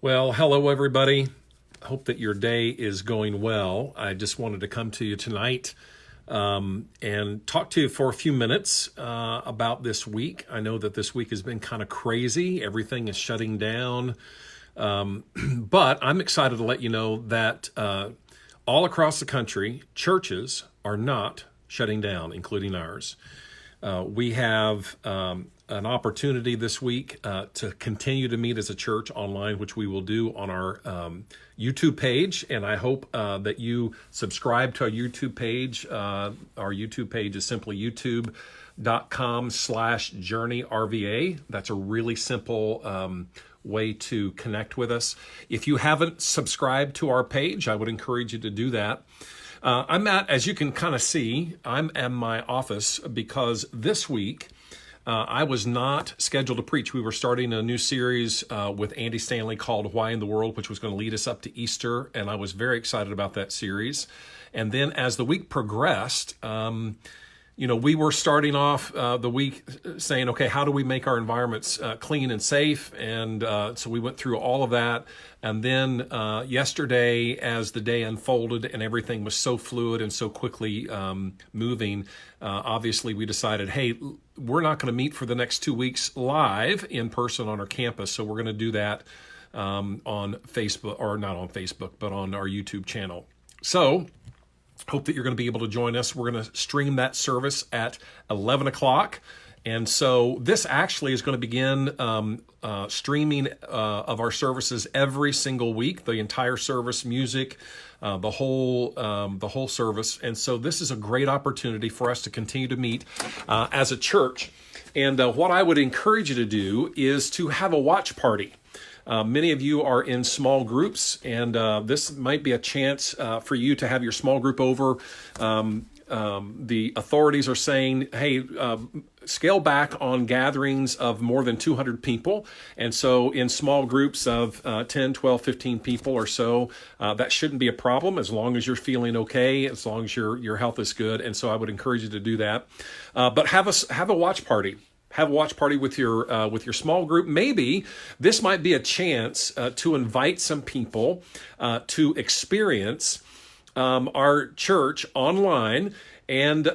Well, hello, everybody. Hope that your day is going well. I just wanted to come to you tonight and talk to you for a few minutes about this week. I know that this week has been kind of crazy. Everything is shutting down. But I'm excited to let you know that all across the country, churches are not shutting down, including ours. We have an opportunity this week to continue to meet as a church online, which we will do on our YouTube page. And I hope that you subscribe to our YouTube page. Our YouTube page is simply youtube.com/journeyrva. That's a really simple way to connect with us. If you haven't subscribed to our page, I would encourage you to do that. As you can kind of see, I'm at my office because this week I was not scheduled to preach. We were starting a new series with Andy Stanley called Why in the World, which was going to lead us up to Easter, and I was very excited about that series. And then as the week progressed, we were starting off the week saying, okay, how do we make our environments clean and safe? And so we went through all of that. And then yesterday, as the day unfolded and everything was so fluid and so quickly moving, obviously we decided, hey, we're not going to meet for the next 2 weeks live in person on our campus. So we're going to do that on Facebook, or not on Facebook, but on our YouTube channel. So hope that you're going to be able to join us. We're going to stream that service at 11 o'clock. And so this actually is going to begin streaming of our services every single week, the entire service, music, the whole service. And so this is a great opportunity for us to continue to meet as a church. And what I would encourage you to do is to have a watch party. Many of you are in small groups, and this might be a chance for you to have your small group over. The authorities are saying, hey, scale back on gatherings of more than 200 people. And so in small groups of 10, 12, 15 people or so, that shouldn't be a problem as long as you're feeling okay, as long as your health is good. And so I would encourage you to do that. But have a watch party. Have a watch party with your small group. Maybe this might be a chance to invite some people to experience our church online and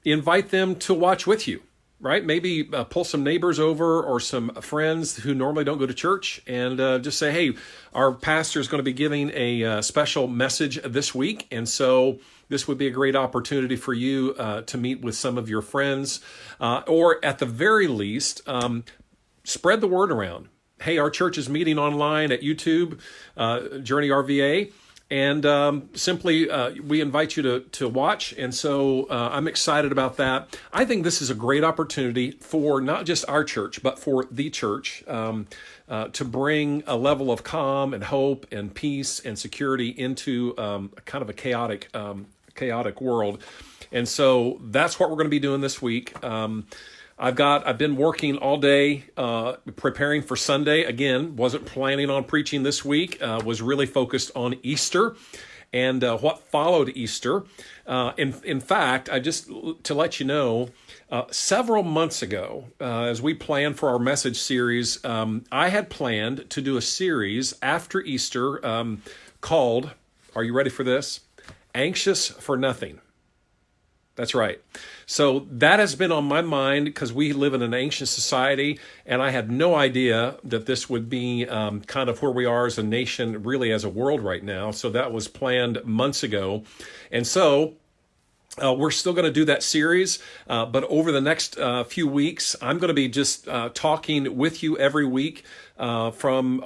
invite them to watch with you, right? Maybe pull some neighbors over or some friends who normally don't go to church and just say, hey, our pastor is going to be giving a special message this week. And so this would be a great opportunity for you to meet with some of your friends, or at the very least, spread the word around. Hey, our church is meeting online at YouTube, Journey RVA, and simply we invite you to watch. And so I'm excited about that. I think this is a great opportunity for not just our church, but for the church to bring a level of calm and hope and peace and security into kind of a chaotic world. And so that's what we're going to be doing this week. I've been working all day preparing for Sunday. Again, wasn't planning on preaching this week, was really focused on Easter and what followed Easter. In fact, to let you know, several months ago, as we planned for our message series, I had planned to do a series after Easter called, are you ready for this? Anxious for Nothing. That's right. So that has been on my mind because we live in an anxious society, and I had no idea that this would be kind of where we are as a nation, really as a world right now. So that was planned months ago. And so we're still going to do that series, but over the next few weeks, I'm going to be just talking with you every week from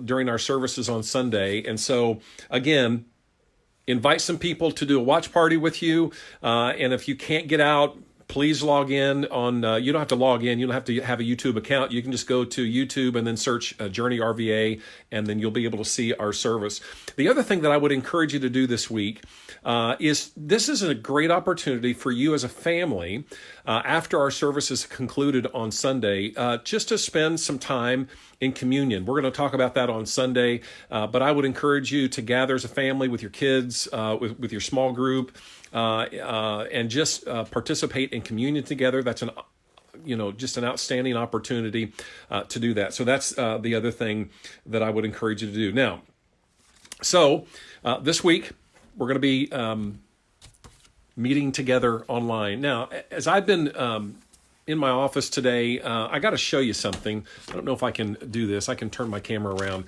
during our services on Sunday. And so again, invite some people to do a watch party with you. And if you can't get out, please log in on, you don't have to log in. You don't have to have a YouTube account. You can just go to YouTube and then search Journey RVA, and then you'll be able to see our service. The other thing that I would encourage you to do this week is this is a great opportunity for you as a family after our service is concluded on Sunday, just to spend some time in communion. We're going to talk about that on Sunday, but I would encourage you to gather as a family with your kids, with your small group, and just participate in communion together. That's just an outstanding opportunity to do that. So that's the other thing that I would encourage you to do. Now, so this week we're going to be meeting together online. Now, as I've been in my office today, I got to show you something. I don't know if I can do this. I can turn my camera around.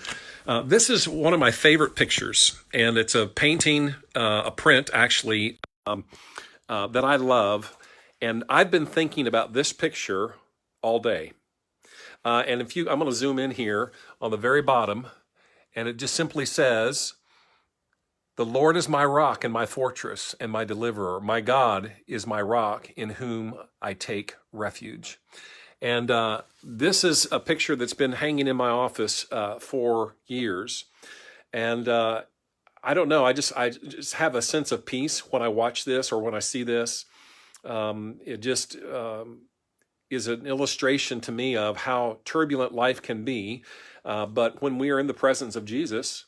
This is one of my favorite pictures, and it's a painting, a print actually, that I love. And I've been thinking about this picture all day. And I'm going to zoom in here on the very bottom, and it just simply says, "The Lord is my rock and my fortress and my deliverer. My God is my rock in whom I take refuge." And this is a picture that's been hanging in my office for years. And I don't know, I just have a sense of peace when I watch this or when I see this. It just is an illustration to me of how turbulent life can be. But when we are in the presence of Jesus,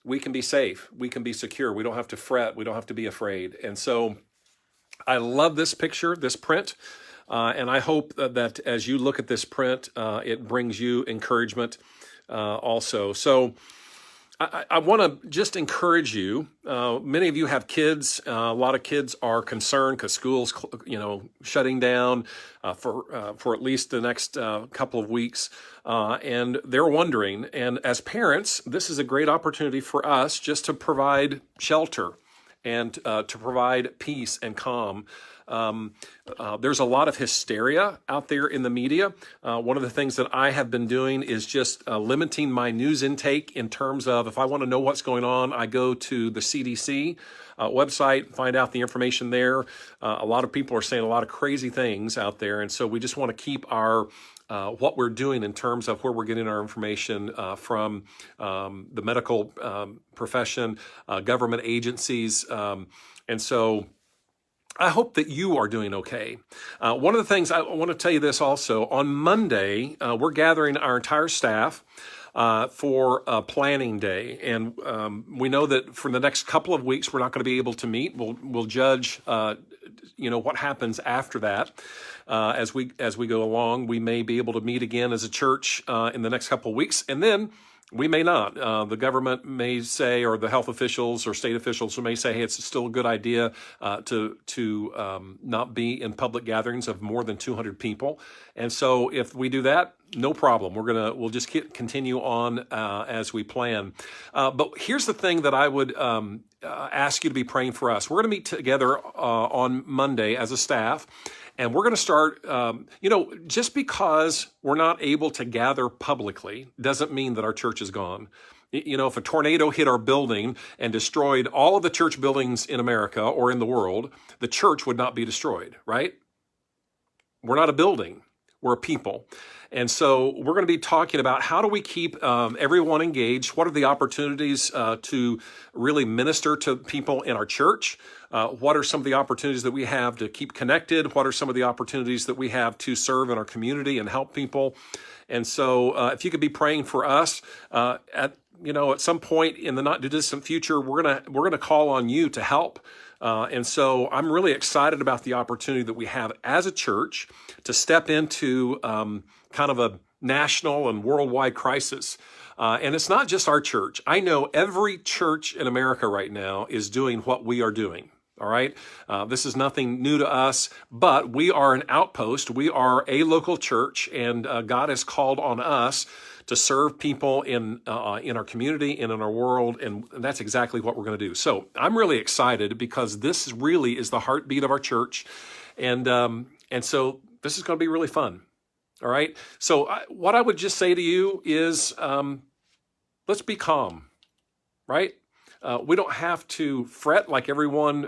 we can be safe. We can be secure. We don't have to fret. We don't have to be afraid. And so I love this picture, this print. And I hope that as you look at this print, it brings you encouragement also. So I want to just encourage you. Many of you have kids. A lot of kids are concerned because school's, shutting down for at least the next couple of weeks, and they're wondering. And as parents, this is a great opportunity for us just to provide shelter and to provide peace and calm. There's a lot of hysteria out there in the media. One of the things that I have been doing is just limiting my news intake in terms of, if I want to know what's going on, I go to the CDC website, find out the information there. A lot of people are saying a lot of crazy things out there, and so we just want to keep our what we're doing in terms of where we're getting our information from the medical profession, government agencies, and so I hope that you are doing okay. One of the things I want to tell you this also, on Monday, we're gathering our entire staff for a planning day. And we know that for the next couple of weeks, we're not going to be able to meet. We'll judge, what happens after that. As we go along, we may be able to meet again as a church in the next couple of weeks. And then we may not. The government may say, or the health officials or state officials may say, hey, it's still a good idea to not be in public gatherings of more than 200 people. And so if we do that, no problem. We'll just continue on as we plan. But here's the thing that I would ask you to be praying for us. We're going to meet together on Monday as a staff. And we're going to start, just because we're not able to gather publicly doesn't mean that our church is gone. If a tornado hit our building and destroyed all of the church buildings in America or in the world, the church would not be destroyed, right? We're not a building. We're a people. And so we're going to be talking about how do we keep everyone engaged? What are the opportunities to really minister to people in our church? What are some of the opportunities that we have to keep connected? What are some of the opportunities that we have to serve in our community and help people? And so if you could be praying for us at some point in the not too distant future, we're gonna call on you to help. And so I'm really excited about the opportunity that we have as a church to step into kind of a national and worldwide crisis. And it's not just our church. I know every church in America right now is doing what we are doing. All right. This is nothing new to us, but we are an outpost. We are a local church, and God has called on us to serve people in our community and in our world, and that's exactly what we're going to do. So I'm really excited because this really is the heartbeat of our church, and so this is going to be really fun. All right. So what I would just say to you is, let's be calm. Right. We don't have to fret like everyone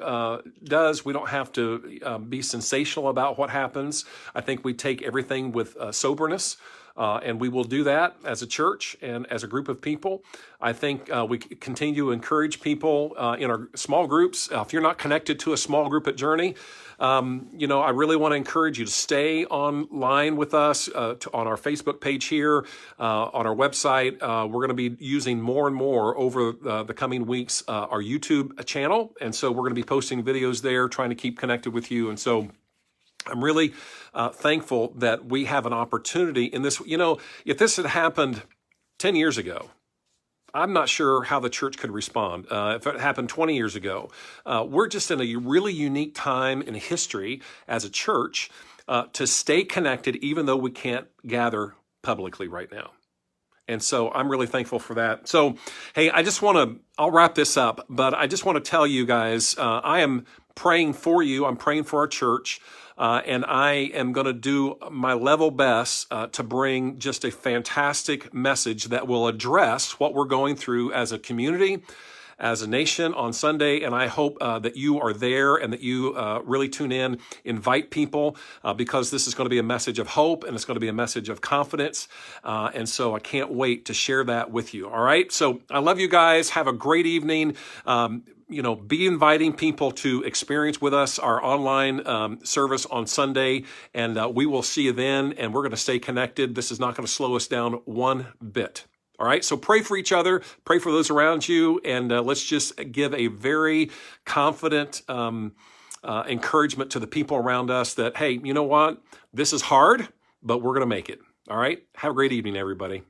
does. We don't have to be sensational about what happens. I think we take everything with soberness, and we will do that as a church and as a group of people. I think we continue to encourage people in our small groups. If you're not connected to a small group at Journey, I really want to encourage you to stay online with us on our Facebook page here, on our website. We're going to be using more and more over the coming weeks our YouTube channel. And so we're going to be posting videos there, trying to keep connected with you. And so I'm really thankful that we have an opportunity in this. You know, if this had happened 10 years ago, I'm not sure how the church could respond. If it happened 20 years ago, we're just in a really unique time in history as a church to stay connected, even though we can't gather publicly right now. And so I'm really thankful for that. So, hey, I'll wrap this up, but I just want to tell you guys, I am praying for you. I'm praying for our church. And I am going to do my level best to bring just a fantastic message that will address what we're going through as a community, as a nation on Sunday. And I hope that you are there and that you really tune in, invite people, because this is going to be a message of hope and it's going to be a message of confidence. And so I can't wait to share that with you. All right. So I love you guys. Have a great evening. Be inviting people to experience with us our online service on Sunday, and we will see you then, and we're going to stay connected. This is not going to slow us down one bit. All right, so pray for each other, pray for those around you, and let's just give a very confident encouragement to the people around us that, hey, you know what? This is hard, but we're going to make it. All right, have a great evening, everybody.